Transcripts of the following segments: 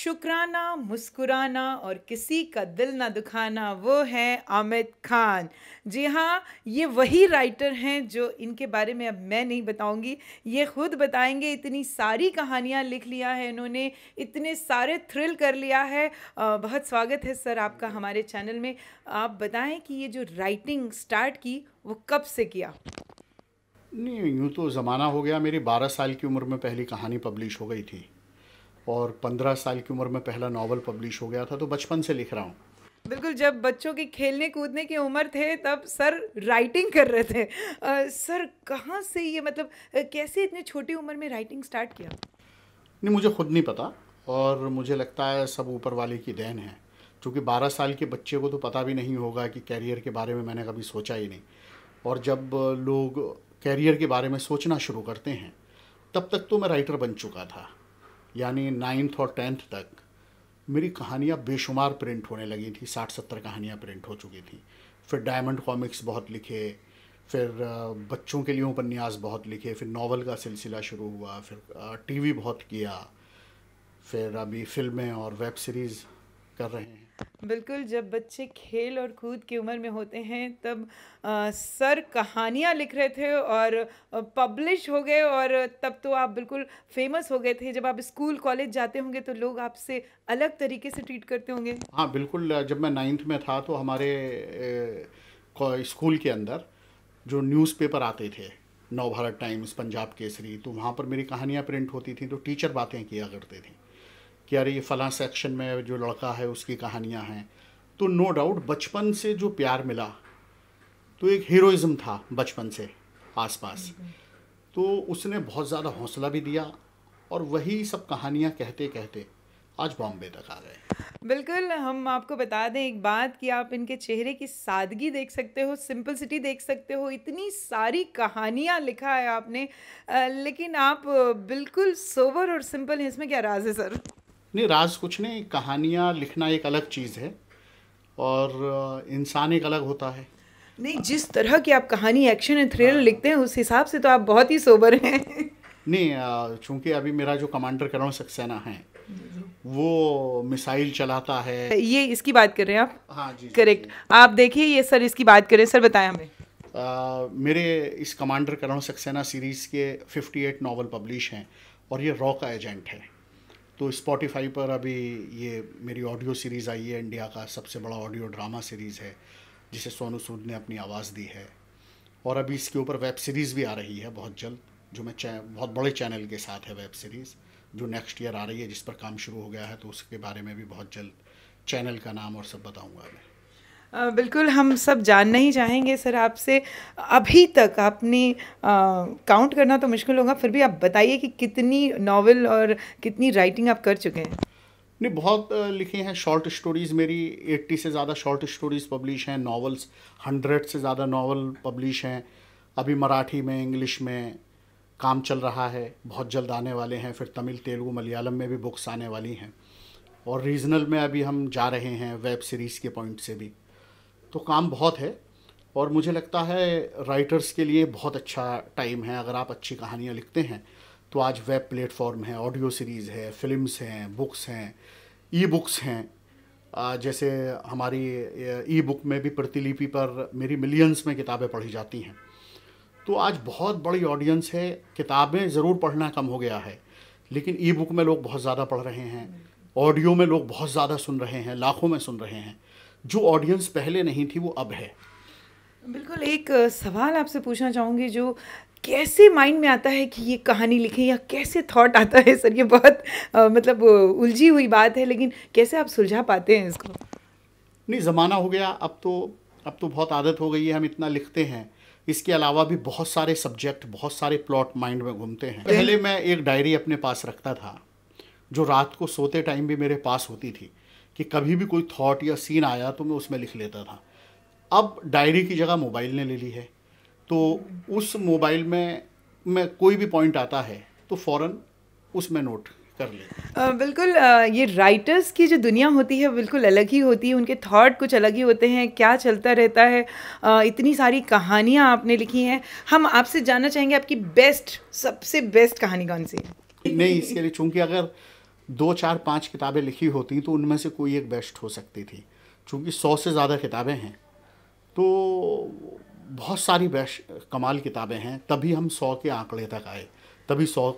शुक्राना, मुस्कुराना और किसी का दिल ना दुखाना, वो है आमिद खान। जी हाँ, ये वही राइटर हैं जो इनके बारे में अब मैं नहीं बताऊंगी, ये खुद बताएंगे। इतनी सारी कहानियाँ लिख लिया है इन्होंने, इतने सारे थ्रिल कर लिया है। बहुत स्वागत है सर आपका हमारे चैनल में। आप बताएं कि ये जो राइटिंग स्टार्ट की वो कब से किया? नहीं, यूँ तो ज़माना हो गया। मेरी 12 साल की उम्र में पहली कहानी पब्लिश हो गई थी और 15 साल की उम्र में पहला नावल पब्लिश हो गया था, तो बचपन से लिख रहा हूँ। बिल्कुल, जब बच्चों की खेलने कूदने की उम्र थे तब सर राइटिंग कर रहे थे। सर कहाँ से ये मतलब कैसे इतनी छोटी उम्र में राइटिंग स्टार्ट किया? नहीं, मुझे खुद नहीं पता और मुझे लगता है सब ऊपर वाले की देन है, क्योंकि 12 साल के बच्चे को तो पता भी नहीं होगा कि कैरियर के बारे में मैंने कभी सोचा ही नहीं। और जब लोग कैरियर के बारे में सोचना शुरू करते हैं, तब तक तो मैं राइटर बन चुका था। यानी 9th और 10th तक मेरी कहानियाँ बेशुमार प्रिंट होने लगी थी। 60-70 कहानियाँ प्रिंट हो चुकी थी। फिर डायमंड कॉमिक्स बहुत लिखे, फिर बच्चों के लिए उपन्यास बहुत लिखे, फिर नावल का सिलसिला शुरू हुआ, फिर टीवी बहुत किया, फिर अभी फिल्में और वेब सीरीज़ कर रहे हैं। बिल्कुल, जब बच्चे खेल और कूद की उम्र में होते हैं तब सर कहानियाँ लिख रहे थे और पब्लिश हो गए, और तब तो आप बिल्कुल फेमस हो गए थे। जब आप स्कूल कॉलेज जाते होंगे तो लोग आपसे अलग तरीके से ट्रीट करते होंगे। हाँ बिल्कुल, जब मैं 9th में था तो हमारे स्कूल के अंदर जो न्यूज़पेपर आते थे, नवभारत टाइम्स, पंजाब केसरी, तो वहाँ पर मेरी कहानियाँ प्रिंट होती थी। तो टीचर बातें किया करते थे कि अरे ये फ़लाँ सेक्शन में जो लड़का है उसकी कहानियाँ हैं। तो नो डाउट बचपन से जो प्यार मिला, तो एक हीरोइज़्म था बचपन से आसपास, तो उसने बहुत ज़्यादा हौसला भी दिया। और वही सब कहानियाँ कहते कहते आज बॉम्बे तक आ गए। बिल्कुल, हम आपको बता दें एक बात कि आप इनके चेहरे की सादगी देख सकते हो, सिंपलिसिटी देख सकते हो। इतनी सारी कहानियाँ लिखा है आपने, लेकिन आप बिल्कुल सोबर और सिंपल हैं। इसमें क्या राज है सर? नहीं, राज कुछ नहीं, कहानियाँ लिखना एक अलग चीज़ है और इंसान एक अलग होता है। नहीं, जिस तरह की आप कहानी, एक्शन एंड थ्रिल लिखते हैं उस हिसाब से तो आप बहुत ही सोबर हैं। नहीं, चूंकि अभी मेरा जो कमांडर करण सक्सेना है वो मिसाइल चलाता है। ये इसकी बात कर रहे हैं आप? हाँ जी जी करेक्ट। जी। आप देखिए, ये सर इसकी बात करें। सर बताएं हमें। मेरे इस कमांडर करण सक्सेना सीरीज़ के 58 नावल पब्लिश हैं और ये रॉ का एजेंट है। तो स्पॉटिफाई पर अभी ये मेरी ऑडियो सीरीज़ आई है। इंडिया का सबसे बड़ा ऑडियो ड्रामा सीरीज़ है जिसे सोनू सूद ने अपनी आवाज़ दी है। और अभी इसके ऊपर वेब सीरीज़ भी आ रही है बहुत जल्द, जो मैं बहुत बड़े चैनल के साथ है वेब सीरीज़, जो नेक्स्ट ईयर आ रही है, जिस पर काम शुरू हो गया है। तो उसके बारे में भी बहुत जल्द चैनल का नाम और सब बताऊंगा मैं। बिल्कुल, हम सब जानना ही चाहेंगे सर आपसे। अभी तक आपने काउंट करना तो मुश्किल होगा, फिर भी आप बताइए कि कितनी नॉवेल और कितनी राइटिंग आप कर चुके हैं? नहीं, बहुत लिखे हैं। शॉर्ट स्टोरीज़ मेरी 80 से ज़्यादा शॉर्ट स्टोरीज़ पब्लिश हैं। नॉवेल्स 100 से ज़्यादा नॉवल पब्लिश हैं। अभी मराठी में, इंग्लिश में काम चल रहा है, बहुत जल्द आने वाले हैं। फिर तमिल, तेलुगु, मलयालम में भी बुक्स आने वाली हैं। और रीजनल में अभी हम जा रहे हैं वेब सीरीज़ के पॉइंट से भी। तो काम बहुत है और मुझे लगता है राइटर्स के लिए बहुत अच्छा टाइम है। अगर आप अच्छी कहानियाँ लिखते हैं तो आज वेब प्लेटफॉर्म है, ऑडियो सीरीज़ है, फिल्म्स हैं, बुक्स हैं, ई बुक्स हैं। जैसे हमारी ई बुक में भी प्रतिलिपि पर मेरी मिलियंस में किताबें पढ़ी जाती हैं। तो आज बहुत बड़ी ऑडियंस है। किताबें ज़रूर पढ़ना कम हो गया है, लेकिन ई बुक में लोग बहुत ज़्यादा पढ़ रहे हैं, ऑडियो में लोग बहुत ज़्यादा सुन रहे हैं, लाखों में सुन रहे हैं। जो ऑडियंस पहले नहीं थी वो अब है। बिल्कुल, एक सवाल आपसे पूछना चाहूँगी, जो कैसे माइंड में आता है कि ये कहानी लिखें, या कैसे थॉट आता है सर? ये बहुत मतलब उलझी हुई बात है, लेकिन कैसे आप सुलझा पाते हैं इसको? नहीं, ज़माना हो गया अब तो बहुत आदत हो गई है, हम इतना लिखते हैं। इसके अलावा भी बहुत सारे सब्जेक्ट, बहुत सारे प्लॉट माइंड में घूमते हैं। पहले मैं एक डायरी अपने पास रखता था जो रात को सोते टाइम भी मेरे पास होती थी, कि कभी भी कोई थॉट या सीन आया तो मैं उसमें लिख लेता था। अब डायरी की जगह मोबाइल ने ले ली है, तो उस मोबाइल में मैं कोई भी पॉइंट आता है तो फ़ौरन उसमें नोट कर लेता हूँ। बिल्कुल, ये राइटर्स की जो दुनिया होती है बिल्कुल अलग ही होती है। उनके थॉट कुछ अलग ही होते हैं, क्या चलता रहता है। इतनी सारी कहानियाँ आपने लिखी हैं। हम आपसे जानना चाहेंगे आपकी बेस्ट, सबसे बेस्ट कहानी कौन सी है? नहीं, इसके लिए चूंकि अगर 2 4 5 किताबें लिखी होती तो उनमें से कोई एक बेस्ट हो सकती थी। चूँकि 100 से ज़्यादा किताबें हैं तो बहुत सारी बेस्ट कमाल किताबें हैं, तभी हम 100 के आंकड़े तक आए, तभी 100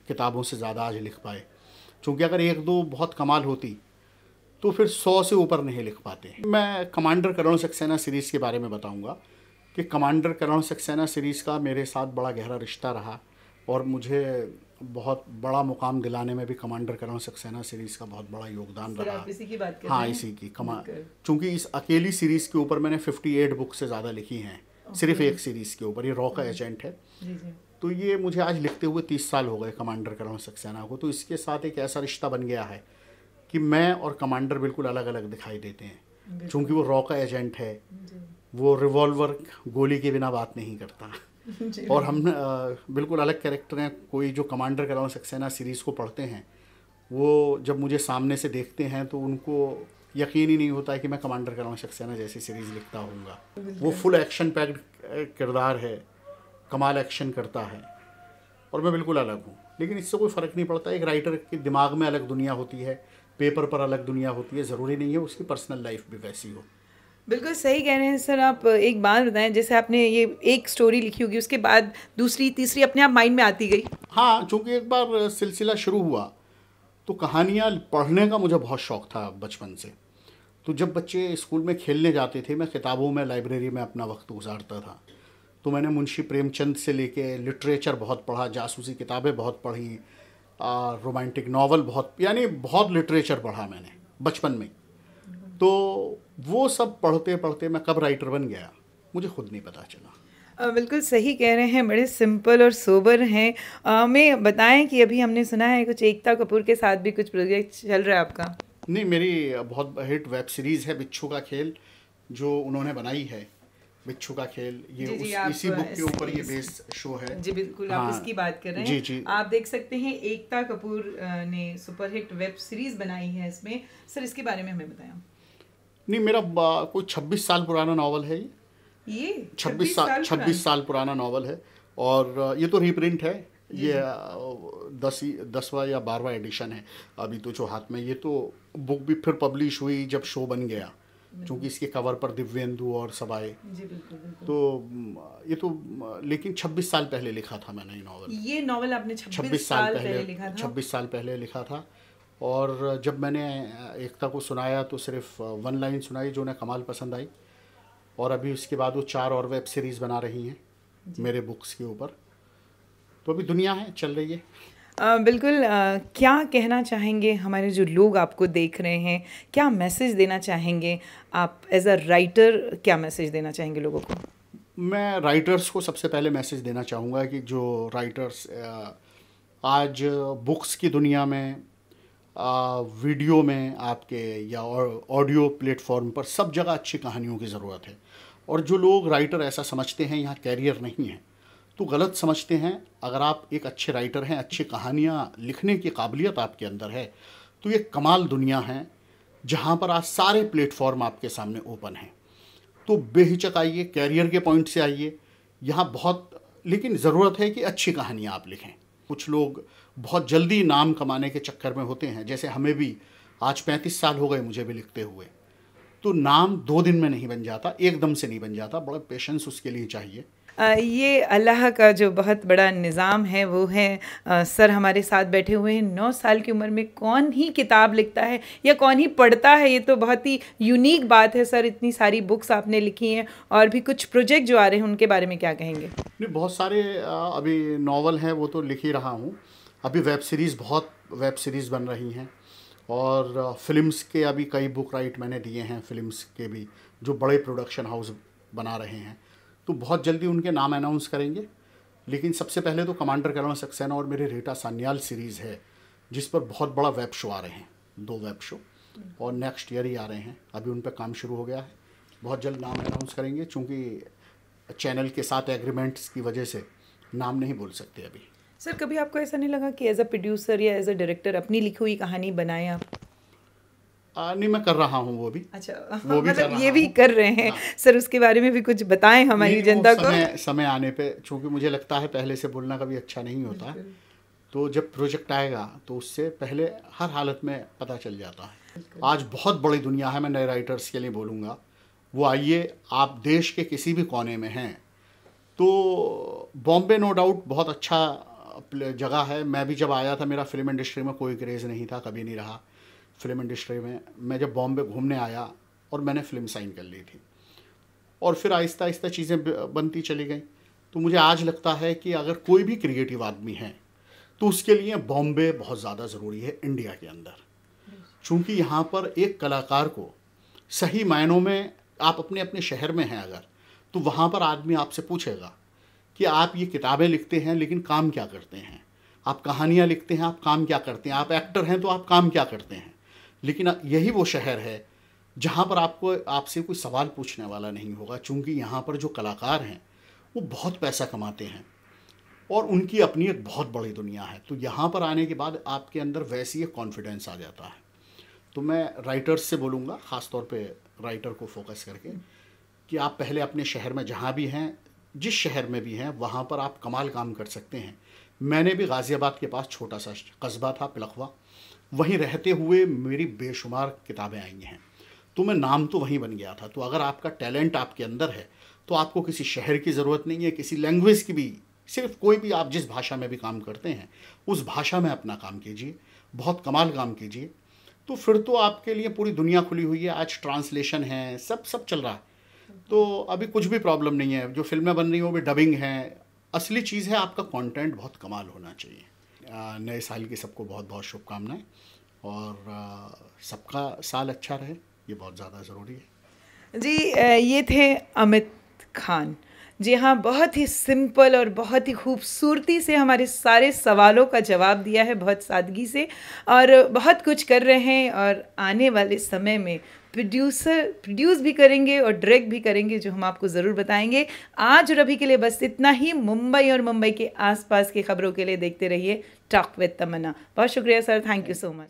किताबों से ज़्यादा आज लिख पाए। चूँकि अगर 1-2 बहुत कमाल होती तो फिर 100 से ऊपर नहीं लिख पाते। मैं कमांडर करण सक्सेना सीरीज़ के बारे में बताऊंगा कि कमांडर करण सक्सेना सीरीज़ का मेरे साथ बड़ा गहरा रिश्ता रहा और मुझे बहुत बड़ा मुकाम दिलाने में भी कमांडर करण सक्सेना सीरीज़ का बहुत बड़ा योगदान सर, रहा। आप इसी की बात कर हाँ, रहे हैं? इसी की चूँकि इस अकेली सीरीज़ के ऊपर मैंने 58 बुक से ज़्यादा लिखी हैं, सिर्फ एक सीरीज़ के ऊपर। ये रॉ का एजेंट है। जी जी। तो ये मुझे आज लिखते हुए 30 साल हो गए कमांडर करण सक्सेना को। तो इसके साथ एक ऐसा रिश्ता बन गया है कि मैं और कमांडर बिल्कुल अलग अलग दिखाई देते हैं। चूँकि वो रॉ का एजेंट है, वो रिवॉल्वर गोली के बिना बात नहीं करता और हम बिल्कुल अलग कैरेक्टर हैं। कोई जो कमांडर करण सक्सेना सीरीज़ को पढ़ते हैं वो जब मुझे सामने से देखते हैं तो उनको यकीन ही नहीं होता है कि मैं कमांडर करण सक्सेना जैसी सीरीज़ लिखता हूँगा। वो फुल एक्शन पैक्ड किरदार है, कमाल एक्शन करता है और मैं बिल्कुल अलग हूँ। लेकिन इससे कोई फ़र्क नहीं पड़ता। एक राइटर के दिमाग में अलग दुनिया होती है, पेपर पर अलग दुनिया होती है। ज़रूरी नहीं है उसकी पर्सनल लाइफ भी वैसी हो। बिल्कुल सही कह रहे हैं सर आप। एक बात बताएं, जैसे आपने ये एक स्टोरी लिखी होगी, उसके बाद दूसरी तीसरी अपने आप माइंड में आती गई? हाँ, चूँकि एक बार सिलसिला शुरू हुआ तो कहानियाँ पढ़ने का मुझे बहुत शौक़ था बचपन से। तो जब बच्चे स्कूल में खेलने जाते थे, मैं किताबों में, लाइब्रेरी में अपना वक्त गुजारता था। तो मैंने मुंशी प्रेमचंद से लेके लिटरेचर बहुत पढ़ा, जासूसी किताबें बहुत पढ़ी, रोमांटिक नावल बहुत, यानी बहुत लिटरेचर पढ़ा मैंने बचपन में। तो वो सब पढ़ते पढ़ते मैं कब राइटर बन गया मुझे खुद नहीं पता चला। बिल्कुल सही कह रहे हैं, बड़े सिंपल और सोबर हैं। हमें बताएं कि अभी हमने सुना है कुछ एकता कपूर के साथ भी कुछ प्रोजेक्ट चल रहा है आपका? नहीं, मेरी बहुत हिट वेब सीरीज़ है बिच्छू का खेल, जो उन्होंने बनाई है। बिच्छू का खेल ये इसी बुक के ऊपर ये बेस शो है। जी बिल्कुल, हाँ, आप इसकी बात कर रहे हैं। जी जी। आप देख सकते हैं एकता कपूर ने सुपरहिट वेब सीरीज़ बनाई है इसमें। सर, इसके बारे में हमें बताएं। नहीं, मेरा कोई 26 साल पुराना नावल है ये 26 साल पुराना नावल है और ये तो रीप्रिंट है। ये 10वां या 12वां एडिशन है अभी तो जो हाथ में। ये तो बुक भी फिर पब्लिश हुई जब शो बन गया, क्योंकि इसके कवर पर दिव्येंदु और सब आए। जी बिल्कुल बिल्कुल। तो ये तो लेकिन 26 साल पहले लिखा था मैंने ये नावल। ये नावल आपने 26 साल पहले लिखा था? 26 साल पहले लिखा था। और जब मैंने एकता को सुनाया तो सिर्फ 1 लाइन सुनाई जो उन्हें कमाल पसंद आई। और अभी उसके बाद वो 4 और वेब सीरीज़ बना रही हैं मेरे बुक्स के ऊपर। तो अभी दुनिया है, चल रही है। बिल्कुल। क्या कहना चाहेंगे हमारे जो लोग आपको देख रहे हैं, क्या मैसेज देना चाहेंगे आप एज अ राइटर? क्या मैसेज देना चाहेंगे लोगों को? मैं राइटर्स को सबसे पहले मैसेज देना चाहूँगा कि जो राइटर्स आज बुक्स की दुनिया में, वीडियो में आपके या ऑडियो प्लेटफॉर्म पर सब जगह अच्छी कहानियों की ज़रूरत है। और जो लोग राइटर ऐसा समझते हैं यहाँ कैरियर नहीं है तो गलत समझते हैं। अगर आप एक अच्छे राइटर हैं, अच्छी कहानियाँ लिखने की काबिलियत आपके अंदर है तो ये कमाल दुनिया है जहाँ पर आज सारे प्लेटफॉर्म आपके सामने ओपन हैं। तो बेहिचक आइए, कैरियर के पॉइंट से आइए यहाँ बहुत। लेकिन ज़रूरत है कि अच्छी कहानियाँ आप लिखें। कुछ लोग बहुत जल्दी नाम कमाने के चक्कर में होते हैं, जैसे हमें भी आज 35 साल हो गए मुझे भी लिखते हुए। तो नाम 2 दिन में नहीं बन जाता, एकदम से नहीं बन जाता, बड़ा पेशेंस उसके लिए चाहिए। ये अल्लाह का जो बहुत बड़ा निज़ाम है वो है। सर हमारे साथ बैठे हुए हैं। 9 साल की उम्र में कौन ही किताब लिखता है या कौन ही पढ़ता है, ये तो बहुत ही यूनिक बात है। सर, इतनी सारी बुक्स आपने लिखी हैं और भी कुछ प्रोजेक्ट जो आ रहे हैं उनके बारे में क्या कहेंगे? नहीं, बहुत सारे अभी नावल हैं वो तो लिख ही रहा हूँ। अभी बहुत वेब सीरीज़ बन रही हैं और फिल्म्स के अभी कई बुक राइट मैंने दिए हैं, फिल्म्स के भी जो बड़े प्रोडक्शन हाउस बना रहे हैं। तो बहुत जल्दी उनके नाम अनाउंस करेंगे। लेकिन सबसे पहले तो कमांडर करण सक्सेना और मेरे रीटा सान्याल सीरीज़ है जिस पर बहुत बड़ा वेब शो आ रहे हैं, 2 वेब शो, और नेक्स्ट ईयर ही आ रहे हैं। अभी उन पर काम शुरू हो गया है, बहुत जल्द नाम अनाउंस करेंगे। चूँकि चैनल के साथ एग्रीमेंट्स की वजह से नाम नहीं बोल सकते अभी। सर, कभी आपको ऐसा नहीं लगा कि एज अ प्रोड्यूसर या एज अ डायरेक्टर अपनी लिखी हुई कहानी बनाएं आप? नहीं, मैं कर रहा हूँ वो भी। अच्छा, वो भी मतलब ये भी कर रहे हैं। हाँ। सर, उसके बारे में भी कुछ बताएं हमारी जनता को। समय आने पे, चूँकि मुझे लगता है पहले से बोलना कभी अच्छा नहीं होता, तो जब प्रोजेक्ट आएगा तो उससे पहले हर हालत में पता चल जाता है। आज बहुत बड़ी दुनिया है, मैं नए राइटर्स के लिए बोलूँगा, वो आइए, आप देश के किसी भी कोने में हैं तो बॉम्बे नो डाउट बहुत अच्छा जगह है। मैं भी जब आया था, मेरा फिल्म इंडस्ट्री में कोई क्रेज़ नहीं था, कभी नहीं रहा फिल्म इंडस्ट्री में। मैं जब बॉम्बे घूमने आया और मैंने फ़िल्म साइन कर ली थी और फिर आहिस्ता आहिस्ता चीज़ें बनती चली गई। तो मुझे आज लगता है कि अगर कोई भी क्रिएटिव आदमी है तो उसके लिए बॉम्बे बहुत ज़्यादा ज़रूरी है इंडिया के अंदर, चूँकि यहाँ पर एक कलाकार को सही मायनों में, आप अपने अपने शहर में हैं अगर, तो वहाँ पर आदमी आपसे पूछेगा कि आप ये किताबें लिखते हैं लेकिन काम क्या करते हैं, आप कहानियाँ लिखते हैं, आप काम क्या करते हैं, आप एक्टर हैं तो आप काम क्या करते हैं। लेकिन यही वो शहर है जहाँ पर आपसे कोई सवाल पूछने वाला नहीं होगा, चूँकि यहाँ पर जो कलाकार हैं वो बहुत पैसा कमाते हैं और उनकी अपनी एक बहुत बड़ी दुनिया है। तो यहाँ पर आने के बाद आपके अंदर वैसी एक कॉन्फिडेंस आ जाता है। तो मैं राइटर्स से बोलूँगा, ख़ास तौर पे राइटर को फोकस करके, कि आप पहले अपने शहर में जहाँ भी हैं, जिस शहर में भी हैं, वहाँ पर आप कमाल काम कर सकते हैं। मैंने भी गाज़ियाबाद के पास छोटा सा कस्बा था पिलखवा, वहीं रहते हुए मेरी बेशुमार किताबें आई हैं, तो मैं नाम तो वहीं बन गया था। तो अगर आपका टैलेंट आपके अंदर है तो आपको किसी शहर की ज़रूरत नहीं है, किसी लैंग्वेज की भी, सिर्फ कोई भी आप जिस भाषा में भी काम करते हैं उस भाषा में अपना काम कीजिए, बहुत कमाल काम कीजिए, तो फिर तो आपके लिए पूरी दुनिया खुली हुई है। आज ट्रांसलेशन है, सब चल रहा है, तो अभी कुछ भी प्रॉब्लम नहीं है। जो फिल्में बन रही हैं वो भी डबिंग है। असली चीज़ है आपका कंटेंट बहुत कमाल होना चाहिए। नए साल की सबको बहुत बहुत शुभकामनाएं और सबका साल अच्छा रहे, ये बहुत ज़्यादा ज़रूरी है। जी, ये थे अमित खान। जी हाँ, बहुत ही सिंपल और बहुत ही खूबसूरती से हमारे सारे सवालों का जवाब दिया है, बहुत सादगी से, और बहुत कुछ कर रहे हैं और आने वाले समय में प्रोड्यूस भी करेंगे और डायरेक्ट भी करेंगे, जो हम आपको ज़रूर बताएंगे। आज और अभी के लिए बस इतना ही। मुंबई और मुंबई के आसपास की खबरों के लिए देखते रहिए टॉक विद तमन्ना। बहुत शुक्रिया sir, thank you so much.